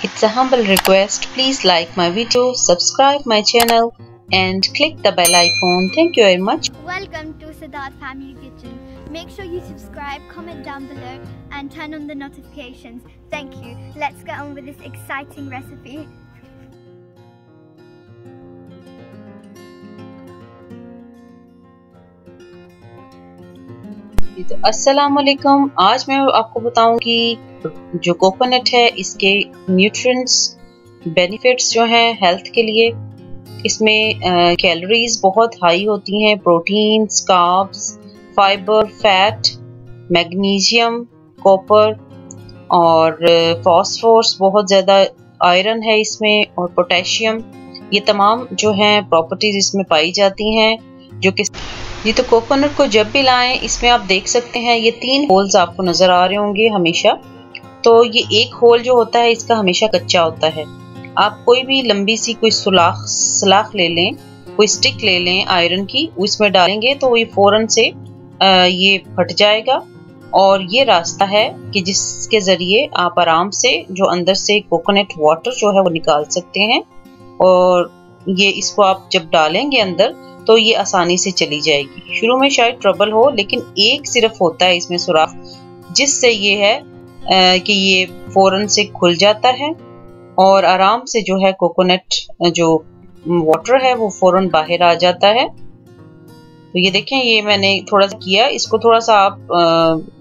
It's a humble request. Please like my video, subscribe my channel and click the bell icon. Thank you very much. Welcome to Siddharth Family Kitchen. Make sure you subscribe, comment down below and turn on the notifications. Thank you. Let's get on with this exciting recipe. तो अस्सलाम वालेकुम। आज मैं आपको बताऊंगी जो coconut है इसके न्यूट्रिएंट्स बेनिफिट्स जो हैं हेल्थ के लिए। इसमें कैलोरीज बहुत हाई होती हैं, proteins, carbs, fibre, fat, magnesium, copper और फॉस्फोरस बहुत ज़्यादा, आयरन है इसमें और पोटेशियम। ये तमाम जो हैं प्रॉपर्टीज इसमें पाई जाती हैं जो कि ये तो कोकोनट को जब भी लाएं इसमें आप देख सकते हैं ये 3 होल्स आपको नजर आ रहे होंगे हमेशा। तो ये एक होल जो होता है इसका हमेशा कच्चा होता है। आप कोई भी लंबी सी कोई सलाख ले लें, कोई स्टिक ले लें आयरन की, उसमें डालेंगे तो ये फौरन से ये फट जाएगा। और ये रास्ता है कि जिसके जरिए आप आराम से जो अंदर से कोकोनट वाटर जो है वो निकाल सकते हैं। और ये इसको आप जब डालेंगे अंदर तो ये आसानी से चली जाएगी। शुरू में शायद ट्रबल हो, लेकिन एक सिर्फ होता है इसमें सुराख, जिससे ये है कि ये फौरन से खुल जाता है और आराम से जो है कोकोनट जो वाटर है वो फौरन बाहर आ जाता है। तो ये देखें, ये मैंने थोड़ा सा किया, इसको थोड़ा सा आप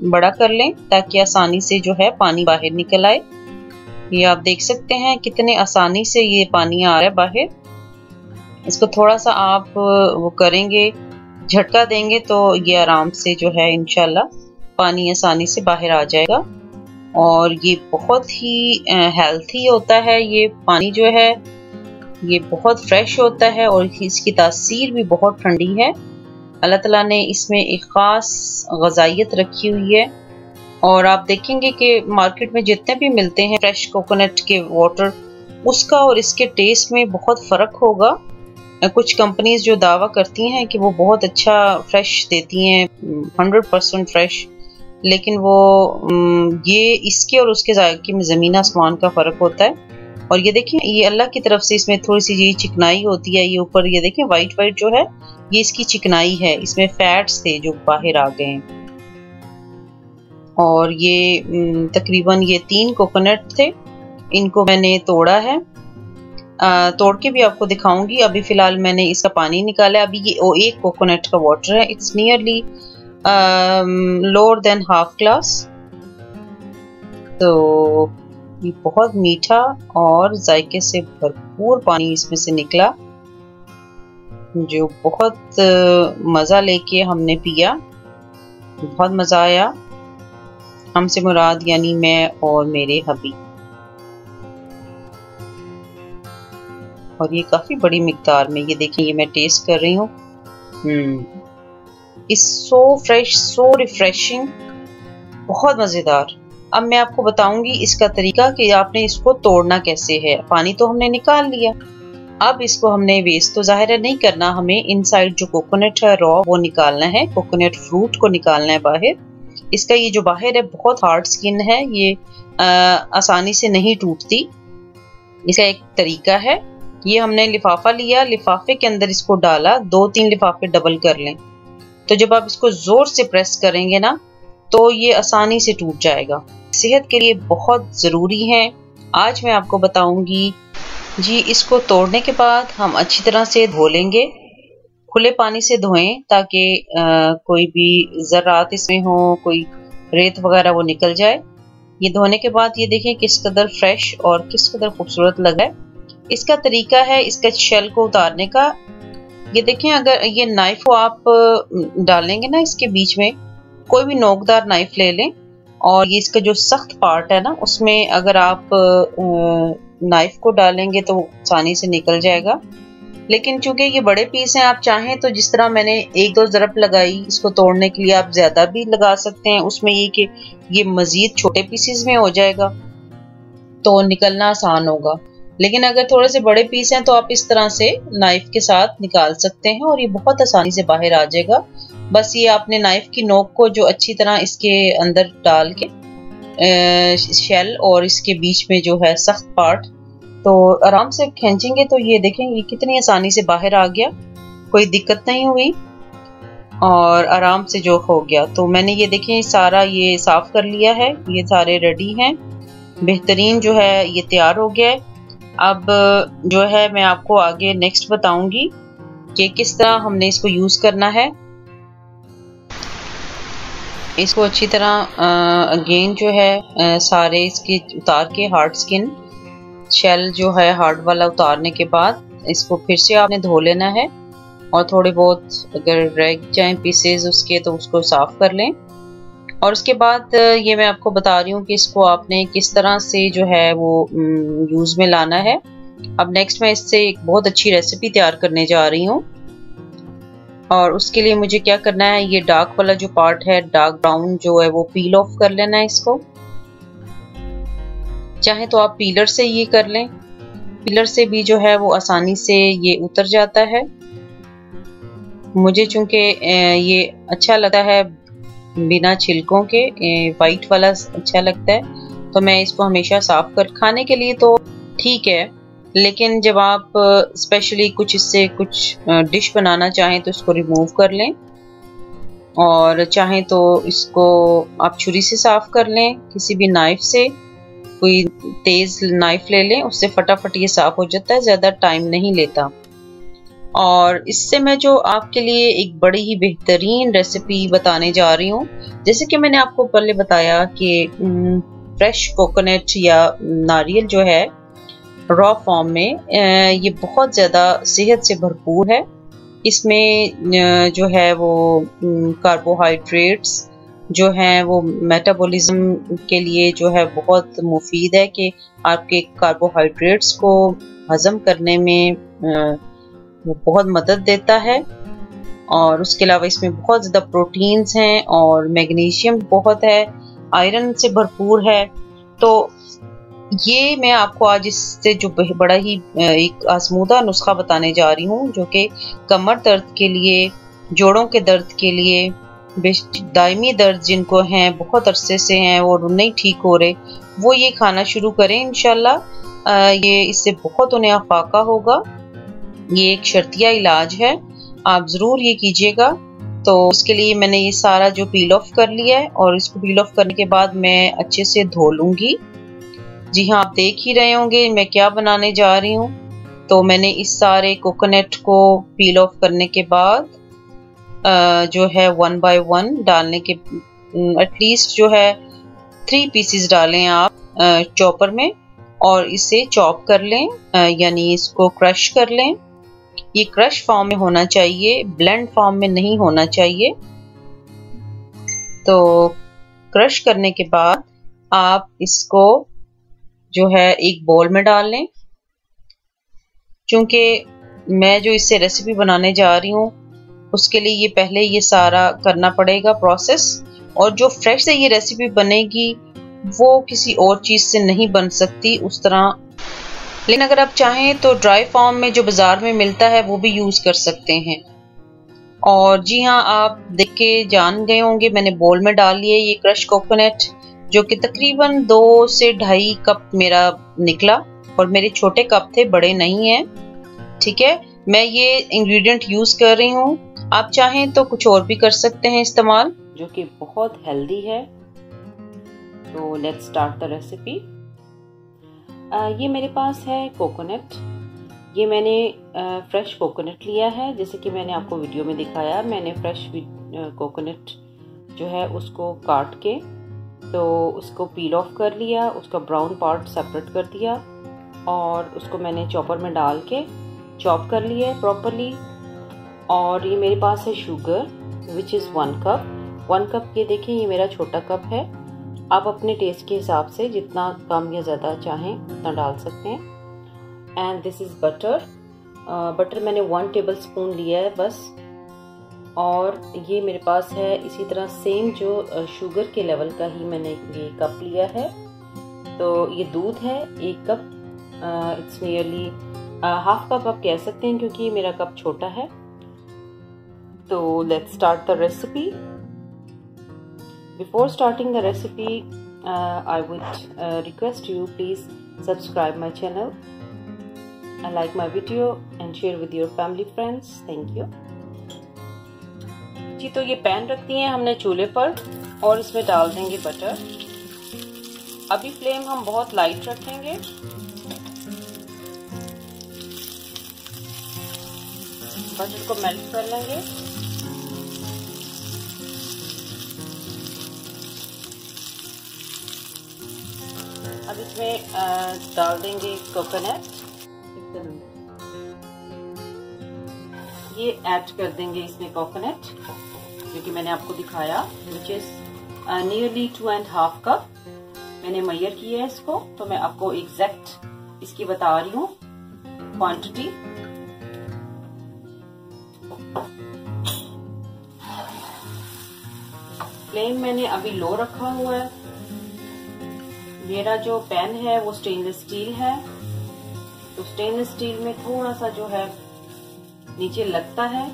बड़ा कर लें ताकि आसानी से जो है पानी बाहर निकल आए। ये आप देख सकते हैं कितने आसानी से ये पानी आ रहा है बाहर। इसको थोड़ा सा आप वो करेंगे, झटका देंगे तो ये आराम से जो है इंशाल्लाह पानी आसानी से बाहर आ जाएगा। और ये बहुत ही हेल्थी होता है। ये पानी जो है ये बहुत फ्रेश होता है और इसकी तासीर भी बहुत ठंडी है। अल्लाह ताला ने इसमें एक ख़ास ग़ज़ाइयत रखी हुई है। और आप देखेंगे कि मार्केट में जितने भी मिलते हैं फ्रेश कोकोनट के वाटर, उसका और इसके टेस्ट में बहुत फ़र्क होगा। कुछ कंपनीज जो दावा करती हैं कि वो बहुत अच्छा फ्रेश देती हैं, 100% फ्रेश, लेकिन वो ये इसके और उसके जायके में ज़मीन आसमान का फ़र्क होता है। और ये देखें, ये अल्लाह की तरफ से इसमें थोड़ी सी ये चिकनाई होती है। ये ऊपर ये देखें वाइट वाइट जो है ये इसकी चिकनाई है, इसमें फैट्स थे जो बाहर आ गए हैं। और ये तकरीबन ये 3 कोकोनट थे, इनको मैंने तोड़ा है। तोड़ के भी आपको दिखाऊंगी। अभी फिलहाल मैंने इसका पानी निकाला है। अभी ये एक कोकोनट का वाटर है, it's nearly lower than half glass. तो ये बहुत मीठा और जायके से भरपूर पानी इसमें से निकला, जो बहुत मज़ा लेके हमने पिया, बहुत मज़ा आया। हमसे मुराद यानी मैं और मेरे हबी। और ये काफ़ी बड़ी मिकदार में, ये देखें, ये मैं टेस्ट कर रही हूँ। It's so fresh, so refreshing, बहुत मज़ेदार। अब मैं आपको बताऊंगी इसका तरीका कि आपने इसको तोड़ना कैसे है। पानी तो हमने निकाल लिया, अब इसको हमने वेस्ट तो ज़ाहिर है नहीं करना, हमें इनसाइड जो कोकोनट है रॉ वो निकालना है, कोकोनट फ्रूट को निकालना है बाहर। इसका ये जो बाहर है बहुत हार्ड स्किन है, ये आसानी से नहीं टूटती। इसका एक तरीका है, ये हमने लिफाफा लिया, लिफाफे के अंदर इसको डाला, 2-3 लिफाफे डबल कर लें। तो जब आप इसको जोर से प्रेस करेंगे ना तो ये आसानी से टूट जाएगा। सेहत के लिए बहुत ज़रूरी है। आज मैं आपको बताऊंगी जी। इसको तोड़ने के बाद हम अच्छी तरह से धो लेंगे, खुले पानी से धोएं ताकि कोई भी ज़रात इसमें हो, कोई रेत वगैरह वो निकल जाए। ये धोने के बाद ये देखें किस कदर फ्रेश और किस कदर खूबसूरत लगा है। इसका तरीका है इसका शेल को उतारने का। ये देखें, अगर ये नाइफ को आप डालेंगे ना इसके बीच में, कोई भी नोकदार नाइफ ले लें और ये इसका जो सख्त पार्ट है ना उसमें अगर आप नाइफ को डालेंगे तो आसानी से निकल जाएगा। लेकिन चूंकि ये बड़े पीस हैं, आप चाहें तो जिस तरह मैंने 1-2 ज़रब लगाई इसको तोड़ने के लिए, आप ज़्यादा भी लगा सकते हैं। उसमें ये कि ये मज़ीद छोटे पीसेस में हो जाएगा तो निकलना आसान होगा। लेकिन अगर थोड़े से बड़े पीस हैं तो आप इस तरह से नाइफ के साथ निकाल सकते हैं और ये बहुत आसानी से बाहर आ जाएगा। बस ये आपने नाइफ की नोक को जो अच्छी तरह इसके अंदर डाल के शेल और इसके बीच में जो है सख्त पार्ट, तो आराम से खींचेंगे तो ये देखें ये कितनी आसानी से बाहर आ गया, कोई दिक्कत नहीं हुई और आराम से जो हो गया। तो मैंने ये देखें सारा ये साफ कर लिया है, ये सारे रेडी हैं, बेहतरीन जो है ये तैयार हो गया है। अब जो है मैं आपको आगे नेक्स्ट बताऊंगी कि किस तरह हमने इसको यूज करना है। इसको अच्छी तरह अगेन जो है सारे इसके उतार के हार्ड स्किन शेल जो है हार्ड वाला उतारने के बाद इसको फिर से आपने धो लेना है और थोड़े बहुत अगर रह जाएं पीसेस उसके तो उसको साफ कर लें। और उसके बाद ये मैं आपको बता रही हूँ कि इसको आपने किस तरह से जो है वो यूज में लाना है। अब नेक्स्ट मैं इससे एक बहुत अच्छी रेसिपी तैयार करने जा रही हूँ और उसके लिए मुझे क्या करना है, ये डार्क वाला जो पार्ट है डार्क ब्राउन जो है वो पील ऑफ कर लेना है इसको। चाहे तो आप पीलर से ये कर लें, पीलर से भी जो है वो आसानी से ये उतर जाता है। मुझे चूंकि ये अच्छा लगता है बिना छिलकों के, वाइट वाला अच्छा लगता है तो मैं इसको हमेशा साफ कर खाने के लिए तो ठीक है, लेकिन जब आप स्पेशली कुछ इससे कुछ डिश बनाना चाहें तो इसको रिमूव कर लें और चाहें तो इसको आप छुरी से साफ कर लें, किसी भी नाइफ से, कोई तेज नाइफ ले लें, उससे फटाफट ये साफ हो जाता है, ज्यादा टाइम नहीं लेता। और इससे मैं जो आपके लिए एक बड़ी ही बेहतरीन रेसिपी बताने जा रही हूँ। जैसे कि मैंने आपको पहले बताया कि फ्रेश कोकोनट या नारियल जो है रॉ फॉर्म में ये बहुत ज़्यादा सेहत से भरपूर है। इसमें जो है वो कार्बोहाइड्रेट्स जो हैं वो मेटाबॉलिज्म के लिए जो है बहुत मुफीद है कि आपके कार्बोहाइड्रेट्स को हजम करने में वो बहुत मदद देता है। और उसके अलावा इसमें बहुत ज़्यादा प्रोटीन्स हैं और मैग्नीशियम बहुत है, आयरन से भरपूर है। तो ये मैं आपको आज इससे जो बड़ा ही एक आजमूदा नुस्खा बताने जा रही हूँ जो कि कमर दर्द के लिए, जोड़ों के दर्द के लिए, दायमी दर्द जिनको हैं बहुत अरसे से हैं वो नहीं ठीक हो रहे, वो ये खाना शुरू करें इंशाल्लाह। ये इससे बहुत उन्हें अफाका होगा। ये एक शर्तिया इलाज है, आप ज़रूर ये कीजिएगा। तो उसके लिए मैंने ये सारा जो पील ऑफ कर लिया है और इसको पील ऑफ करने के बाद मैं अच्छे से धो लूँगी। जी हाँ, आप देख ही रहे होंगे मैं क्या बनाने जा रही हूँ। तो मैंने इस सारे कोकोनट को पील ऑफ करने के बाद जो है 1 बाय 1 डालने के एटलीस्ट जो है 3 पीसेस डालें आप चॉपर में और इसे चॉप कर लें, यानी इसको क्रश कर लें। ये क्रश फॉर्म में होना चाहिए, ब्लेंड फॉर्म में नहीं होना चाहिए। तो क्रश करने के बाद आप इसको जो है एक बोल में डाल लें। चूंकि मैं जो इससे रेसिपी बनाने जा रही हूँ उसके लिए ये पहले ये सारा करना पड़ेगा प्रोसेस, और जो फ्रेश से ये रेसिपी बनेगी वो किसी और चीज़ से नहीं बन सकती उस तरह। लेकिन अगर आप चाहें तो ड्राई फॉर्म में जो बाजार में मिलता है वो भी यूज़ कर सकते हैं। और जी हाँ, आप देख के जान गए होंगे मैंने बोल में डाल लिया ये क्रश कोकोनट जो कि तकरीबन 2 से 2.5 कप मेरा निकला, और मेरे छोटे कप थे, बड़े नहीं हैं। ठीक है, मैं ये इंग्रेडिएंट यूज़ कर रही हूँ, आप चाहें तो कुछ और भी कर सकते हैं इस्तेमाल, जो कि बहुत हेल्दी है। तो लेट्स स्टार्ट द रेसिपी। ये मेरे पास है कोकोनट, ये मैंने फ्रेश कोकोनट लिया है, जैसे कि मैंने आपको वीडियो में दिखाया। मैंने फ्रेश कोकोनट जो है उसको काट के तो उसको पील ऑफ कर लिया, उसका ब्राउन पार्ट सेपरेट कर दिया और उसको मैंने चॉपर में डाल के चॉप कर लिया है प्रॉपरली। और ये मेरे पास है sugar which is 1 cup. 1 cup ये देखिए ये मेरा छोटा कप है, आप अपने टेस्ट के हिसाब से जितना कम या ज़्यादा चाहें उतना डाल सकते हैं। And this is butter. Butter मैंने 1 टेबल स्पून लिया है बस। और ये मेरे पास है इसी तरह सेम जो शुगर के लेवल का ही मैंने ये कप लिया है। तो ये दूध है 1 cup, it's nearly half cup आप कह सकते हैं क्योंकि मेरा कप छोटा है। तो let's start the recipe. Before starting the recipe I would request you please subscribe my channel, like my video and share with your family friends. Thank you जी। तो ये पैन रख दिए हमने चूल्हे पर और इसमें डाल देंगे बटर। अभी फ्लेम हम बहुत लाइट रखेंगे। बटर को मेल्ट कर लेंगे। अब इसमें डाल देंगे कोकोनट। ये ऐड कर देंगे इसमें कोकोनट, जो कि मैंने आपको दिखाया, विच इज नियरली 2.5 कप मैंने मेजर किया है इसको। तो मैं आपको एग्जैक्ट इसकी बता रही हूँ क्वांटिटी। फ्लेम मैंने अभी लो रखा हुआ है। मेरा जो पैन है वो स्टेनलेस स्टील है, तो स्टेनलेस स्टील में थोड़ा सा जो है नीचे लगता है।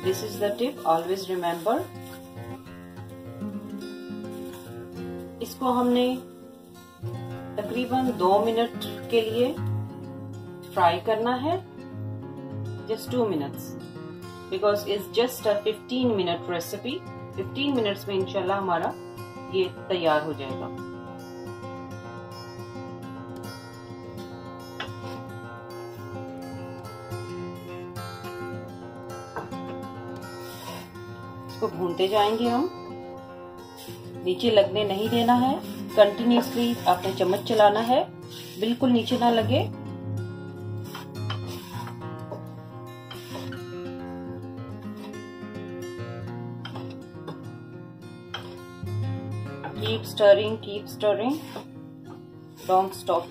This is the tip, always remember. इसको हमने तकरीबन 2 मिनट के लिए फ्राई करना है, just 2 minutes, because it's just a 15 minute recipe. 15 minutes में इंशाल्लाह हमारा ये तैयार हो जाएगा। इसको भूनते जाएंगे हम, नीचे लगने नहीं देना है। कंटिन्यूसली आपने चम्मच चलाना है, बिल्कुल नीचे ना लगे। Keep stirring, don't stop.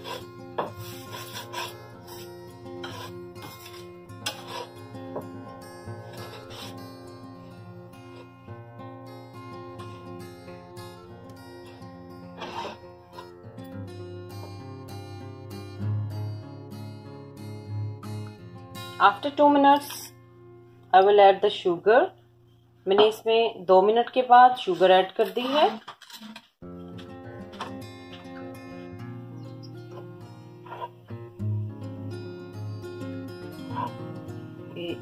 After 2 minutes, I will add the sugar. मैंने इसमें 2 मिनट के बाद शुगर ऐड कर दी है।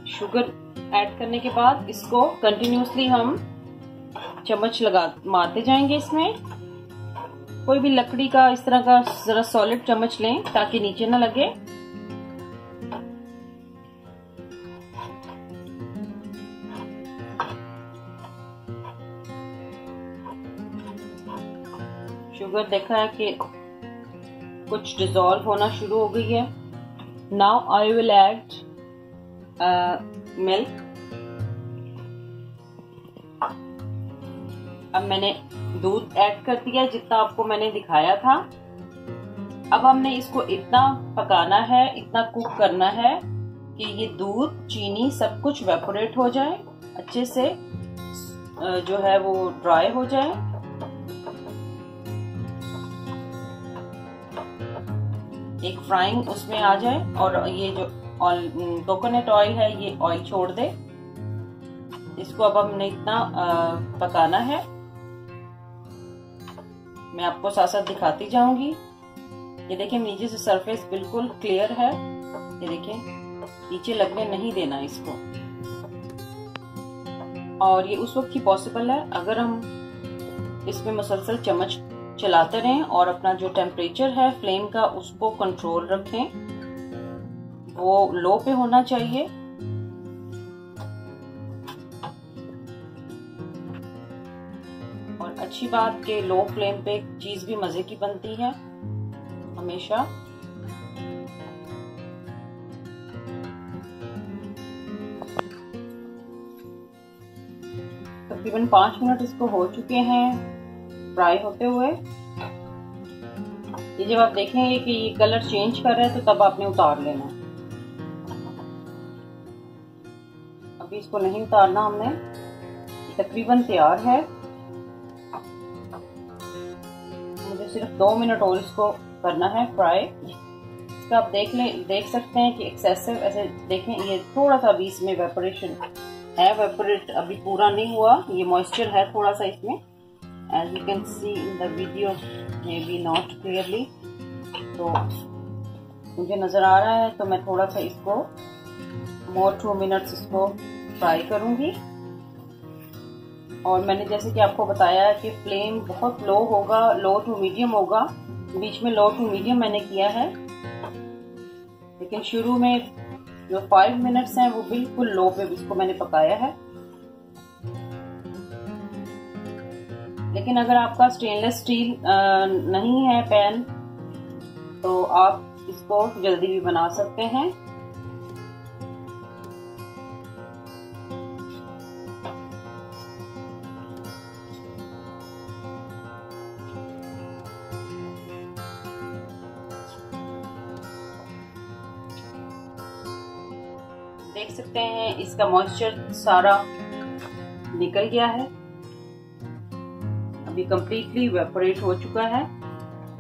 शुगर ऐड करने के बाद इसको कंटिन्यूसली हम चम्मच मारते जाएंगे। इसमें कोई भी लकड़ी का इस तरह का जरा सॉलिड चम्मच लें ताकि नीचे ना लगे। शुगर देखा है कि कुछ डिसॉल्व होना शुरू हो गई है। Now I will add milk. अब मैंने दूध ऐड कर दिया जितना आपको मैंने दिखाया था। अब हमने इसको इतना पकाना है, इतना कुक करना है कि ये दूध, चीनी सब कुछ वेपोरेट हो जाए, अच्छे से जो है वो ड्राई हो जाए। एक फ्राइंग उसमें आ जाए और ये जो कोकोनट ऑयल है ये ऑयल छोड़ दे। इसको अब हमने इतना पकाना है। मैं आपको साथ साथ दिखाती जाऊंगी। ये देखिए नीचे से सरफेस बिल्कुल क्लियर है। ये देखिए नीचे लगने नहीं देना इसको। और ये उस वक्त ही पॉसिबल है अगर हम इसमें मुसलसल चम्मच चलाते रहें और अपना जो टेम्परेचर है फ्लेम का उसको कंट्रोल रखें। वो लो पे होना चाहिए। और अच्छी बात कि लो फ्लेम पे चीज भी मजे की बनती है हमेशा। तकरीबन 5 मिनट इसको हो चुके हैं फ्राई होते हुए। ये जब आप देखेंगे कि ये कलर चेंज कर रहा है तो तब आपने उतार लेना। अभी इसको नहीं उतारना हमने। तकरीबन तैयार है। मुझे सिर्फ 2 मिनट और इसको करना है फ्राई। इसका आप देख सकते हैं कि एक्सेसिव ऐसे देखें, ये थोड़ा सा अभी इसमें वेपोरेशन है। वेपोरेट अभी पूरा नहीं हुआ, ये मॉइस्चर है थोड़ा सा इसमें। as you can see in the video, maybe not clearly, तो मुझे नज़र आ रहा है, तो मैं थोड़ा सा इसको more 2 minutes इसको फ्राई करूँगी। और मैंने जैसे कि आपको बताया कि फ्लेम बहुत लो होगा, लो टू मीडियम होगा, बीच में लो टू मीडियम मैंने किया है, लेकिन शुरू में जो 5 मिनट्स हैं वो बिल्कुल लो पे इसको मैंने पकाया है। लेकिन अगर आपका स्टेनलेस स्टील नहीं है पैन, तो आप इसको जल्दी भी बना सकते हैं। देख सकते हैं इसका मॉइस्चर सारा निकल गया है, अभी कंप्लीटली इवेपोरेट हो चुका है।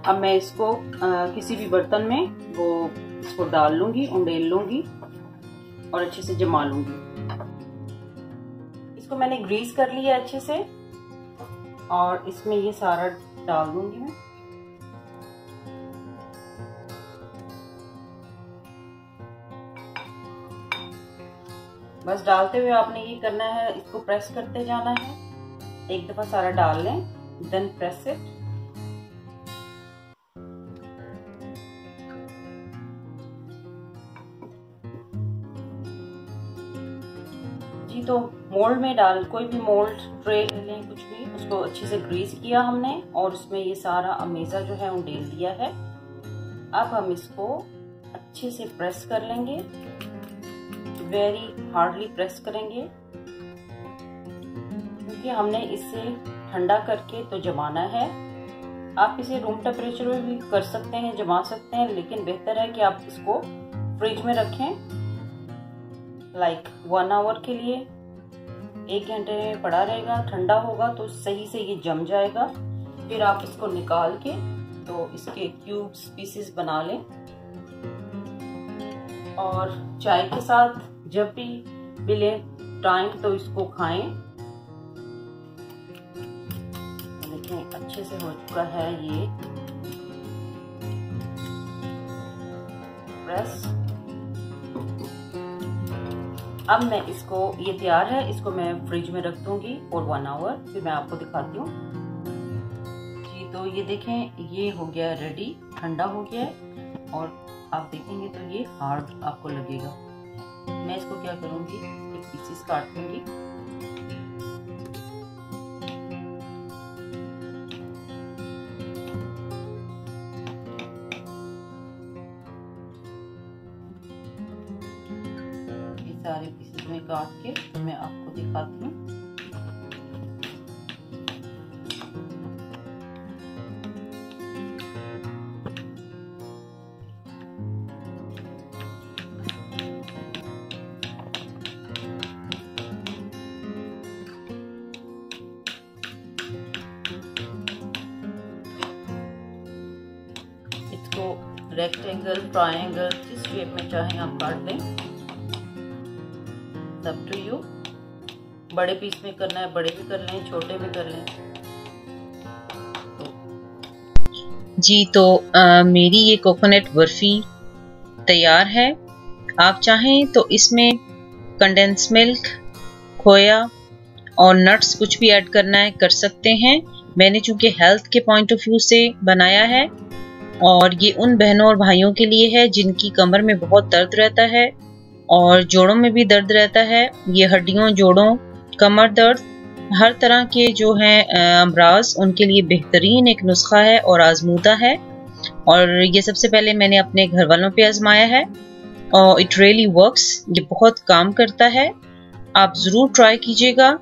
अब मैं इसको किसी भी बर्तन में इसको डाल लूंगी, उंडेल लूंगी और अच्छे से जमा लूंगी। इसको मैंने ग्रीस कर लिया अच्छे से और इसमें ये सारा डाल दूंगी मैं। बस डालते हुए आपने ये करना है, इसको प्रेस करते जाना है। एक दफा सारा डाल लें, देन प्रेस इट। जी तो मोल्ड में कोई भी मोल्ड ट्रे लें, कुछ भी, उसको अच्छे से ग्रीस किया हमने और उसमें ये सारा अमेज़ा जो है उंडेल दिया है। अब हम इसको अच्छे से प्रेस कर लेंगे, वेरी हार्डली प्रेस करेंगे, क्योंकि हमने इसे ठंडा करके तो जमाना है। आप इसे रूम टेम्परेचर में भी कर सकते हैं, जमा सकते हैं, लेकिन बेहतर है कि आप इसको फ्रिज में रखें लाइक 1 आवर के लिए। 1 घंटे में पड़ा रहेगा, ठंडा होगा तो सही से ये जम जाएगा। फिर आप इसको निकाल के तो इसके क्यूब्स पीसेस बना लें और चाय के साथ जब भी मिले टाइम तो इसको खाएं। देखें अच्छे से हो चुका है ये प्रेस। अब मैं इसको, ये तैयार है, इसको मैं फ्रिज में रख दूंगी और 1 आवर, फिर मैं आपको दिखाती हूँ। जी तो ये देखें ये हो गया रेडी, ठंडा हो गया है और आप देखेंगे तो ये हार्ड आपको लगेगा। मैं इसको क्या करूंगी, एक पीसेस काट लूंगी। ये सारे पीसेस में काट के तो मैं आपको दिखाती हूँ। रेक्टेंगल, ट्रायंगल, जिस शेप में चाहें आप काट दें, सब टू यू। बड़े पीस में करना है बड़े भी कर लें, छोटे भी कर लें। जी तो मेरी ये कोकोनट बर्फी तैयार है। आप चाहें तो इसमें कंडेंस मिल्क, खोया और नट्स कुछ भी ऐड करना है कर सकते हैं। मैंने चूंकि हेल्थ के पॉइंट ऑफ व्यू से बनाया है और ये उन बहनों और भाइयों के लिए है जिनकी कमर में बहुत दर्द रहता है और जोड़ों में भी दर्द रहता है। ये हड्डियों, जोड़ों, कमर दर्द, हर तरह के जो हैं अमराज, उनके लिए बेहतरीन एक नुस्खा है और आजमूदा है। और ये सबसे पहले मैंने अपने घर वालों पे आजमाया है और इट रियली वर्क्स, ये बहुत काम करता है। आप ज़रूर ट्राई कीजिएगा।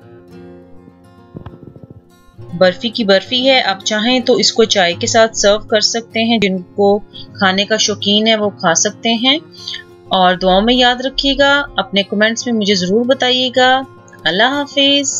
बर्फी की बर्फी है, आप चाहें तो इसको चाय के साथ सर्व कर सकते हैं। जिनको खाने का शौकीन है वो खा सकते हैं। और दुआओं में याद रखिएगा, अपने कमेंट्स में मुझे ज़रूर बताइएगा। अल्लाह हाफिज़।